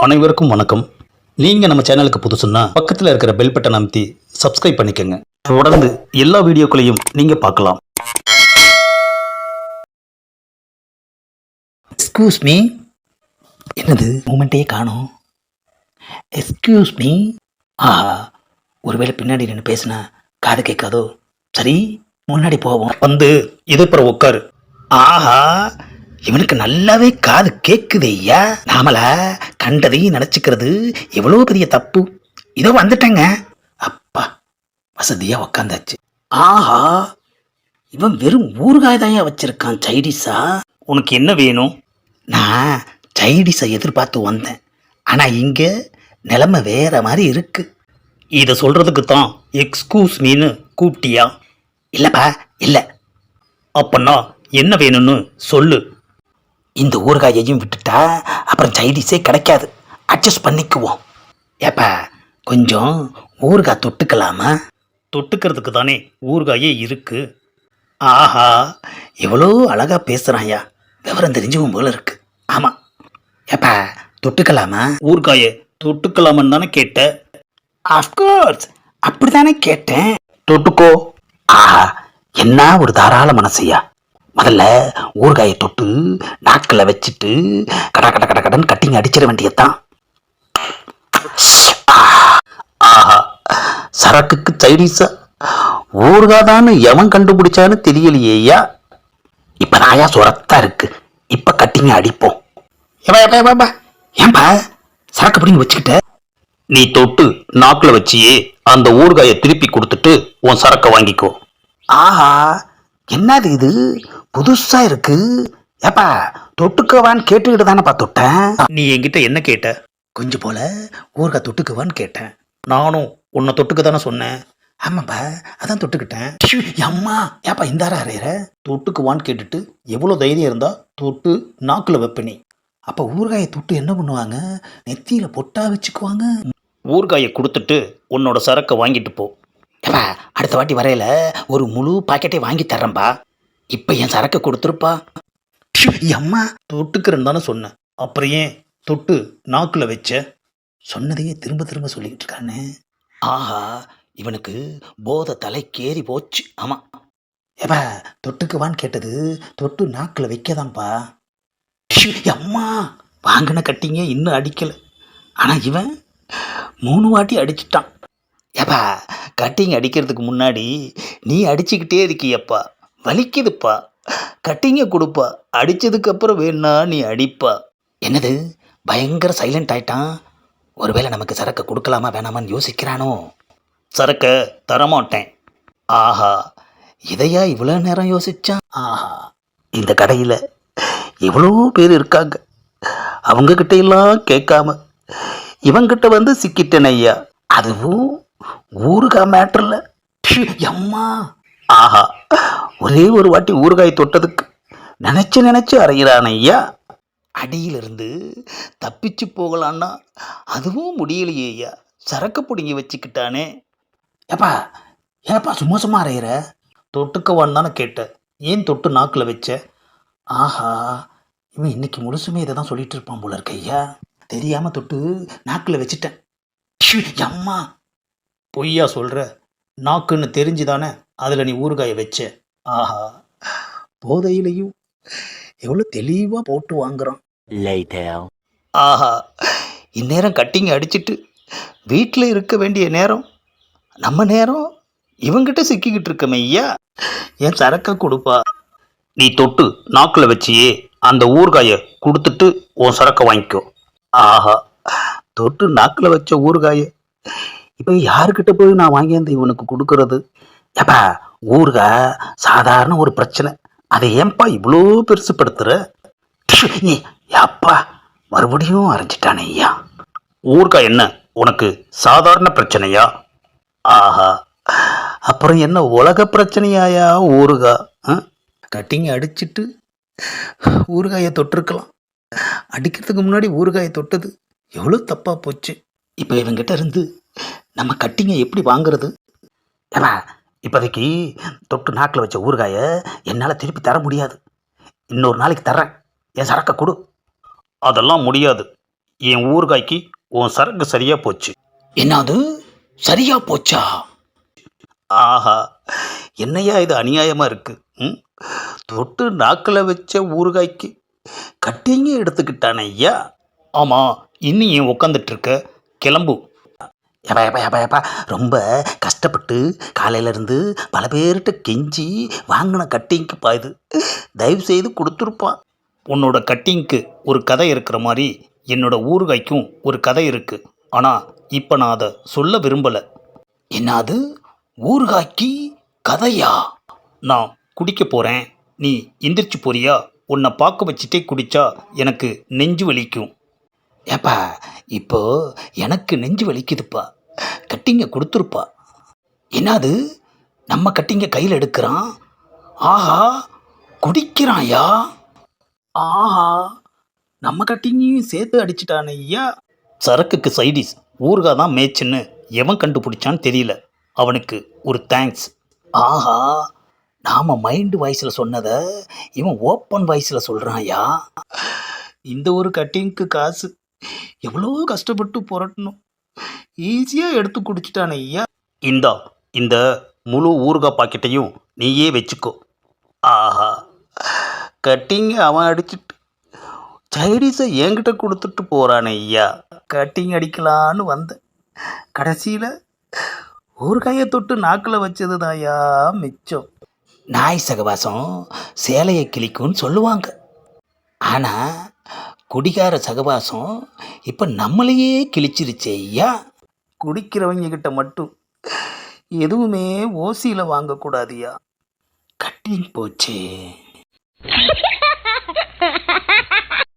அனைவருக்கும் வணக்கம். நீங்கள் நம்ம சேனலுக்கு புதுசுன்னா பக்கத்தில் இருக்கிற பெல் பட்டன் அமைத்தி சப்ஸ்கிரைப் பண்ணிக்கோங்க. தொடர்ந்து எல்லா வீடியோக்களையும் நீங்கள் பார்க்கலாம். Excuse me. என்னது மூமெண்ட்டே காணோம்? Excuse me. ஆஹா, ஒருவேளை பின்னாடி நின்று பேசுனா காது கேட்காதோ? சரி, முன்னாடி போவோம். வந்து இதுப்புறம் உட்காரு. ஆஹா, இவனுக்கு நல்லாவே காது கேட்குது ஐயா. நாமள கண்டதையும் நினச்சிக்கிறது எவ்வளோ பெரிய தப்பு. இதோ வந்துட்டேங்க. அப்பா, வசதியாக உக்காந்தாச்சு. ஆஹா, இவன் வெறும் ஊறுகாய் தான் வச்சிருக்கான் சைடிஸா. உனக்கு என்ன வேணும்? நான் சைடிஸை எதிர்பார்த்து வந்தேன், ஆனால் இங்கே நிலைமை வேற மாதிரி இருக்கு. இதை சொல்கிறதுக்கு தான் எக்ஸ்கூஸ் மீன்னு கூப்பிட்டியா? இல்லைப்பா, இல்லை. அப்பன்னா என்ன வேணும்னு சொல்லு. இந்த ஊறுகாயையும் விட்டுட்டா அப்புறம் சைடிஸே கிடைக்காது. அட்ஜஸ்ட் பண்ணிக்குவோம். ஏப்பா, கொஞ்சம் ஊறுகாய் தொட்டுக்கலாமா? தொட்டுக்கிறதுக்கு தானே ஊறுகாயே இருக்கு. ஆஹா, எவ்வளோ அழகா பேசுகிறான்யா. விவரம் தெரிஞ்சவன் போல இருக்கு. ஆமாம். ஏப்பா, தொட்டுக்கலாமா? ஊறுகாயை தொட்டுக்கலாமன்னு தானே கேட்ட. அஃப்கோர்ஸ், அப்படித்தானே கேட்டேன். தொட்டுக்கோ. ஆஹா, என்ன ஒரு தாராள மனசையா. முதல்ல ஊறுகாயை தொட்டு நாக்கில் வச்சுட்டு கட கட கட கடன் கட்டிங்க அடிச்சிட வேண்டியதுதான். ஆஹா, சரக்குக்கு சைடிஸா ஊறுகாதான்னு எவன் கண்டுபிடிச்சான்னு தெரியலையேயா. இப்ப நாயா சுரத்தா இருக்கு. இப்ப கட்டிங்க அடிப்போம். ஏன்பா சரக்கு பிடிங்க வச்சுக்கிட்ட? நீ தொட்டு நாக்குல வச்சியே அந்த ஊறுகாயை திருப்பி கொடுத்துட்டு உன் சரக்கை வாங்கிக்கோ. ஆஹா, என்னது இது புதுசா இருக்கு. ஏப்பா, தொட்டுக்கவான்னு கேட்டுக்கிட்டு தானேப்பா தொட்டேன். நீ என்கிட்ட என்ன கேட்ட? கொஞ்சம் போல ஊறுகாய் தொட்டுக்குவான்னு கேட்டேன். நானும் உன்னை தொட்டுக்க தானே சொன்னேன். ஆமாப்பா, அதான் தொட்டுக்கிட்டேன். அம்மா, ஏப்பா இந்தாரா அறையிற? தொட்டுக்குவான்னு கேட்டுட்டு எவ்வளோ தைரியம் இருந்தா தொட்டு நாக்குல வைப்ப நீ. அப்ப ஊறுகாயை தொட்டு என்ன பண்ணுவாங்க? நெத்தியில பொட்டா வச்சுக்குவாங்க. ஊறுகாயை கொடுத்துட்டு உன்னோட சரக்கை வாங்கிட்டு போ. ஏப்பா, அடுத்த வாட்டி வரையில ஒரு முழு பாக்கெட்டை வாங்கி தர்றேன்பா. இப்ப என் சரக்கு கொடுத்துருப்பா. அம்மா, தொட்டுக்கிறேன்னு தானே சொன்னேன். அப்புறம் ஏன் தொட்டு நாக்குல வச்ச? சொன்னதையே திரும்ப திரும்ப சொல்லிக்கிட்டு இருக்கானே. ஆஹா, இவனுக்கு போதை தலைக்கேறி போச்சு. ஆமா. ஏப்பா, தொட்டுக்குவான்னு கேட்டது தொட்டு நாக்கில் வைக்கதான்ப்பா. அம்மா, வாங்கின கட்டிங்க இன்னும் அடிக்கல. ஆனா இவன் 3 வாட்டி அடிச்சிட்டான். ஏப்பா, கட்டிங் அடிக்கிறதுக்கு முன்னாடி நீ அடிச்சுக்கிட்டே இருக்கியப்பா, வலிக்குதுப்பா. கட்டிங்க கொடுப்பா, அடிச்சதுக்கு அப்புறம் வேணா நீ அடிப்பா. என்னது, பயங்கர சைலண்ட் ஆயிட்டான். ஒருவேளை நமக்கு சரக்கு கொடுக்கலாமா வேணாமான்னு யோசிக்கிறானோ? சரக்கை தரமாட்டேன். ஆஹா, இதையா இவ்வளோ நேரம் யோசிச்சான்? ஆஹா, இந்த கடையில் எவ்வளோ பேர் இருக்காங்க. அவங்கக்கிட்ட எல்லாம் கேட்காம இவங்கிட்ட வந்து சிக்கிட்டேன் ஐயா. அதுவும் ஊறுகாய் மேட்டர்ல. அம்மா, ஆஹா, ஒரே ஒரு வாட்டி ஊறுகாய் தொட்டதுக்கு நினைச்சு அறையிறான் ஐயா. அடியிலிருந்து தப்பிச்சு போகலான்னா அதுவும் முடியலையே ஐயா. சரக்கு பிடிங்கி வச்சுக்கிட்டானே. ஏப்பா, ஏப்பா சும்மா சும்மா அறையிற? தொட்டுக்கவான்னு தானே கேட்ட, ஏன் தொட்டு நாக்குல வச்ச? ஆஹா, இவன் இன்னைக்கு முழுசுமே இதை தான் சொல்லிட்டு இருப்பான் போல இருக்கு ஐயா. தெரியாம தொட்டு நாக்கில் வச்சுட்டேன். அம்மா, பொய்யா சொல்ற? நாக்குன்னு தெரிஞ்சுதானே அதில் நீ ஊறுகாயை வச்ச. ஆஹா, போதையிலையும் எவ்வளோ தெளிவாக போட்டு வாங்குறான். ஆஹா, இந்நேரம் கட்டிங்க அடிச்சிட்டு வீட்டில் இருக்க வேண்டிய நேரம், நம்ம நேரம் இவங்கிட்ட சிக்கிக்கிட்டு இருக்கமே ஐயா. என் சரக்கை கொடுப்பா. நீ தொட்டு நாக்குல வச்சியே அந்த ஊறுகாயை கொடுத்துட்டு உன் சரக்கை வாங்கிக்கோ. ஆஹா, தொட்டு நாக்கில் வச்ச ஊறுகாயை இப்போ யாருக்கிட்ட போய் நான் வாங்கியாந்து இவனுக்கு கொடுக்கறது? ஏப்பா, ஊறுகாய் சாதாரண ஒரு பிரச்சனை, அதை ஏன்பா இவ்வளோ பெருசுப்படுத்துற? அப்பா, மறுபடியும் அரைஞ்சிட்டானே ஐயா. ஊறுகாய் என்ன உனக்கு சாதாரண பிரச்சனையா? ஆஹா, அப்புறம் என்ன உலக பிரச்சனையாயா ஊறுகாய்? கட்டிங்க அடிச்சிட்டு ஊறுகாயை தொட்டிருக்கலாம். அடிக்கிறதுக்கு முன்னாடி ஊறுகாயை தொட்டது எவ்வளோ தப்பாக போச்சு. இப்போ இவங்கிட்ட இருந்து நம்ம கட்டிங்க எப்படி வாங்குறது? ஏப்பா, இப்போதைக்கு தொட்டு நாக்கில் வச்ச ஊறுகாயை என்னால் திருப்பி தர முடியாது. இன்னொரு நாளைக்கு தர்றேன். என் சரக்கை கொடு. அதெல்லாம் முடியாது. என் ஊறுகாய்க்கு உன் சரக்கு சரியா போச்சு. என்னது சரியா போச்சா? ஆஹா, என்னையா இது அநியாயமா இருக்கு. ம், தொட்டு நாக்கில் வச்ச ஊறுகாய்க்கு கட்டிங்க எடுத்துக்கிட்டானே ஐயா. ஆமாம், இன்னும் ஏன் உக்காந்துட்டு இருக்க? கிளம்பு. எப்பா எப்பா எப்பா எப்பா ரொம்ப கஷ்டப்பட்டு காலையிலேருந்து பல பேர்கிட்ட கெஞ்சி வாங்கின கட்டிங்க்குப்பா இது. தயவு செய்து கொடுத்துருப்பா. உன்னோட கட்டிங்க்கு ஒரு கதை இருக்கிற மாதிரி என்னோட ஊறுகாய்க்கும் ஒரு கதை இருக்கு. ஆனால் இப்போ நான் அதை சொல்ல விரும்பலை. என்னது ஊறுகாய்க்கு கதையா? நான் குடிக்க போகிறேன், நீ எந்திரிச்சு போறியா? உன்னை பார்க்க வச்சுட்டே குடிச்சா எனக்கு நெஞ்சு வலிக்கும். ஏப்பா இப்போ எனக்கு நெஞ்சு வலிக்குதுப்பா. கட்டிங்க கொடுத்துருப்பா. என்னது நம்ம கட்டிங்க கையில் எடுக்கிறான். ஆஹா குடிக்கிறான்யா. ஆஹா, நம்ம கட்டிங்கையும் சேர்த்து அடிச்சிட்டானே ஐயா. சரக்குக்கு சைடிஸ் ஊறுகாய் தான் மேய்ச்சுன்னு எவன் கண்டுபிடிச்சான்னு தெரியல. அவனுக்கு ஒரு தேங்க்ஸ். ஆஹா நாம் மைண்டு வாய்ஸில் சொன்னதை இவன் ஓப்பன் வாய்ஸில் சொல்கிறான்யா. இந்த ஒரு கட்டிங்க்கு காசு எவ்வளோ கஷ்டப்பட்டு புரட்டணும், ஈஸியாக எடுத்து குடிச்சிட்டானே ஐயா. இந்தா, இந்த முழு ஊறுகாய் பாக்கெட்டையும் நீயே வச்சுக்கோ. ஆஹா, கட்டிங்க அவன் அடிச்சிட்டு சைடிஸை என்கிட்ட கொடுத்துட்டு போகிறானே ஐயா. கட்டிங் அடிக்கலான்னு வந்தேன், கடைசியில் ஊறுகாயை தொட்டு நாக்கில் வச்சது தாயா மிச்சம். நாய் சகவாசம் சேலையை கிழிக்கும்னு சொல்லுவாங்க. ஆனால் குடிகார சகவாசம் இப்போ நம்மளையே கிழிச்சிருச்சே ஐயா. குடிக்கிறவங்க கிட்ட மட்டும் எதுவுமே ஓசியில் வாங்கக்கூடாதுயா. கட்டிங் போச்சே.